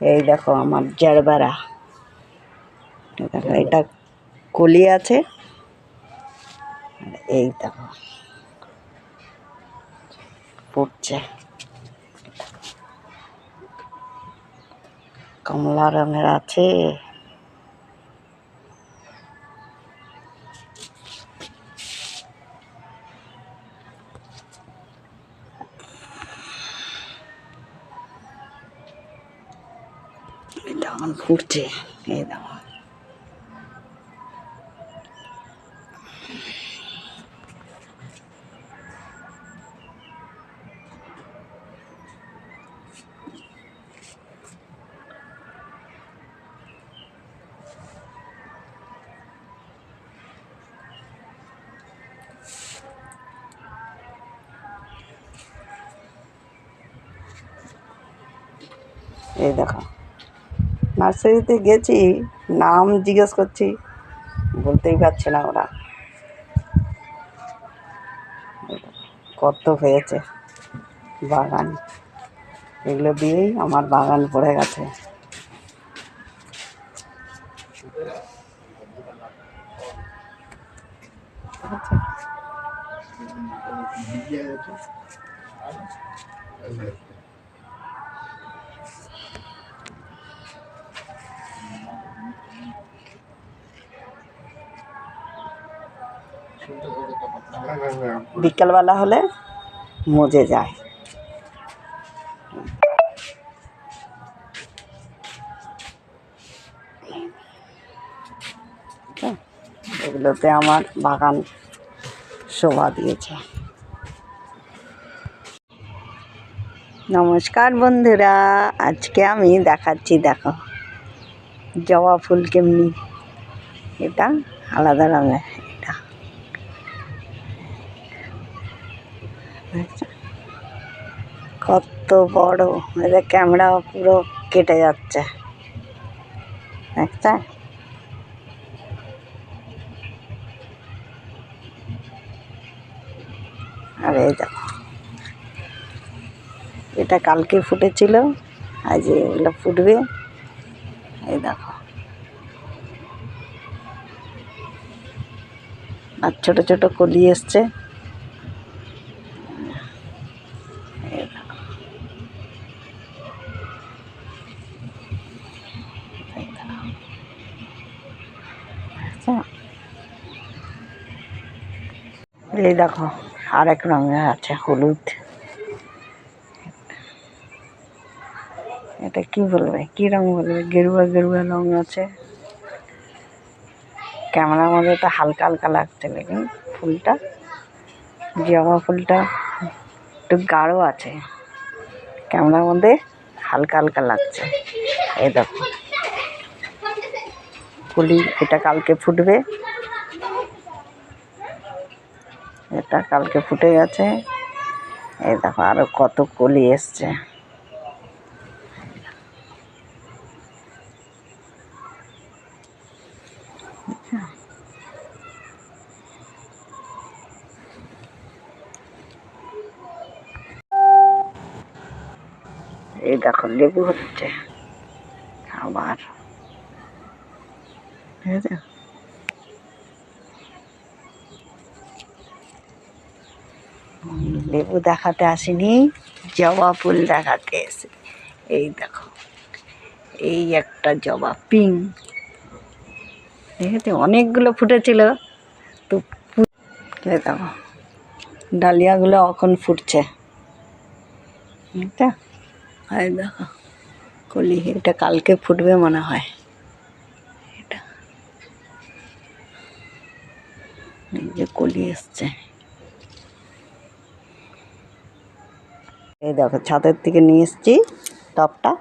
এই দেখো আমার জারবারা, দেখো এটা কলি আছে। এই দেখো ফুটছে, কমলা রঙের আছে। এটা এখন ফুটছে, এই দেখো। এই দেখো নার্সারিতে গেছি, নাম জিজ্ঞেস করছি, বলতেই পারছে না ওরা। কত হয়েছে বাগান, এগুলো দিয়েই আমার বাগান ভরে গেছে। বিকেলবেলা হলে মজে যায়। এগুলোতে আমার বাগান শোভা দিয়েছে। নমস্কার বন্ধুরা, আজকে আমি দেখাচ্ছি, দেখো জবা ফুল কেমনি। এটা আলাদা রঙের, এটা কত বড়, এটা ক্যামেরা পুরো কেটে যাচ্ছে, দেখছে। আর এই দেখো, এটা কালকে ফুটেছিল, আজ এগুলো ফুটবে। এই দেখো, আর ছোট ছোট কলি এসছে। এই দেখো আরেক রঙের আছে, হলুদ। এটা কি বলবে, কি রং বলবে, গেরুয়া গেরুয়া রং আছে। ক্যামেরার মধ্যে তো হালকা হালকা লাগছে, লেকিন ফুলটা, জবা ফুলটা একটু গাঢ় আছে, ক্যামেরার মধ্যে হালকা হালকা লাগছে। এই দেখো কলি, এটা কালকে ফুটবে, এটা কালকে ফুটে গেছে। এই দেখো আরো কত কলি এসছে। এই দেখো লেবু হচ্ছে আবার, ঠিক আছে। লেবু দেখাতে আসিনি, জবা ফুল দেখাতে এসে। এই দেখো, এই একটা জবা পিঙ্ক, ঠিক আছে, অনেকগুলো ফুটেছিল তো। এই দেখো ডালিয়াগুলো এখন ফুটছে, এটা। এই দেখো কলি, এটা কালকে ফুটবে মনে হয়। এটা এই যে কলি এসছে। এই দেখো ছাদের থেকে নিয়ে এসছি টবটা,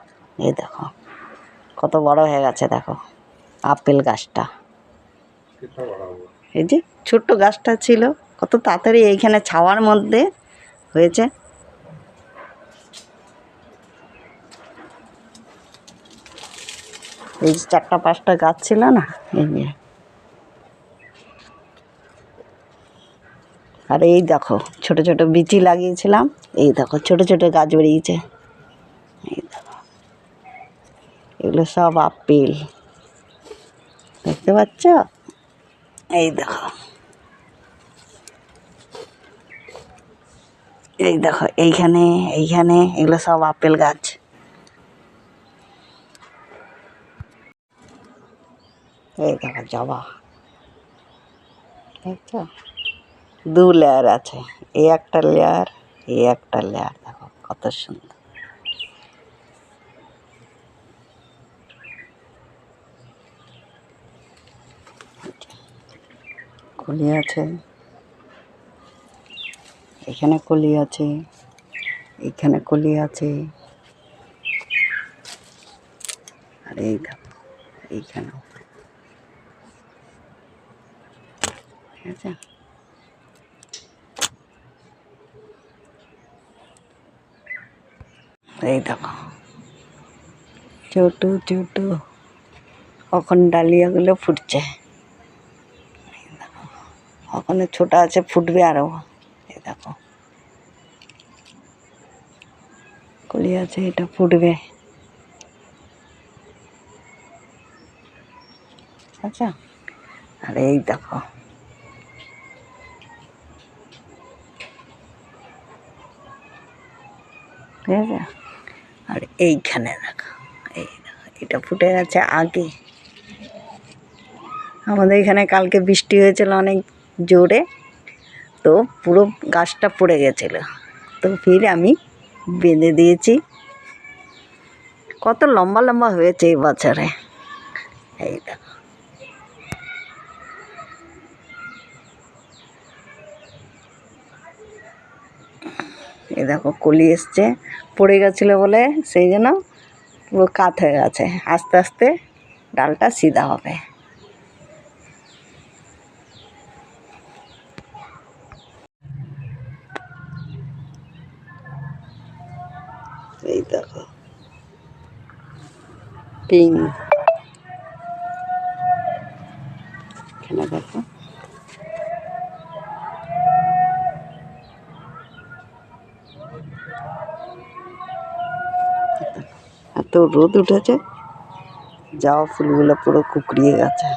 এই দেখো কত বড় হয়ে গেছে। দেখো আপেল গাছটা, এই যে ছোট্ট গাছটা ছিল, কত তাড়াতাড়ি এইখানে ছাওয়ার মধ্যে হয়েছে। এই যে 4-5টা গাছ ছিল না, এই যে। আর এই দেখো ছোট ছোট বিচি লাগিয়েছিলাম, এই দেখো ছোট ছোট গাছ বেরিয়েছে। এই দেখো এগুলো সব আপেল, দেখতে পাচ্ছ? এই দেখো, এই দেখো, এইখানে এইখানে এগুলো সব আপেল গাছ। এই দেখো জবা, দেখছো? দু লেয়ার আছে, এই একটা লেয়ার, এই একটা লেয়ার, দেখো কত সুন্দর। কলি আছে, এখানে কলি আছে, এখানে কলি আছে, আর এই দেখো এইখানেও, ঠিক আছে? এই দেখো ছোটো ছোটো কখন ডালিয়াগুলো ফুটছে, ওখানে ছোট আছে, ফুটবে আরও। এই দেখো কলি আছে, এটা ফুটবে। আচ্ছা, আর এই দেখো ঠিক আছে, আর এইখানে দেখো, এই দেখো এটা ফুটে গেছে আগে। আমাদের এখানে কালকে বৃষ্টি হয়েছিল অনেক জোরে, তো পুরো গাছটা পড়ে গেছিলো, তো ফির আমি বেঁধে দিয়েছি। কত লম্বা লম্বা হয়েছে এই বছরে। এই দেখো, এই দেখো কলি এসছে, পড়ে গেছিলো বলে সেই জন্য পুরো কাত হয়ে গেছে, আস্তে আস্তে ডালটা সিধা হবে। এই দেখো পিঙ্ক, এখানে দেখো এত রোদ উঠেছে, জবা ফুলগুলো পুরো কুকড়িয়ে গেছে।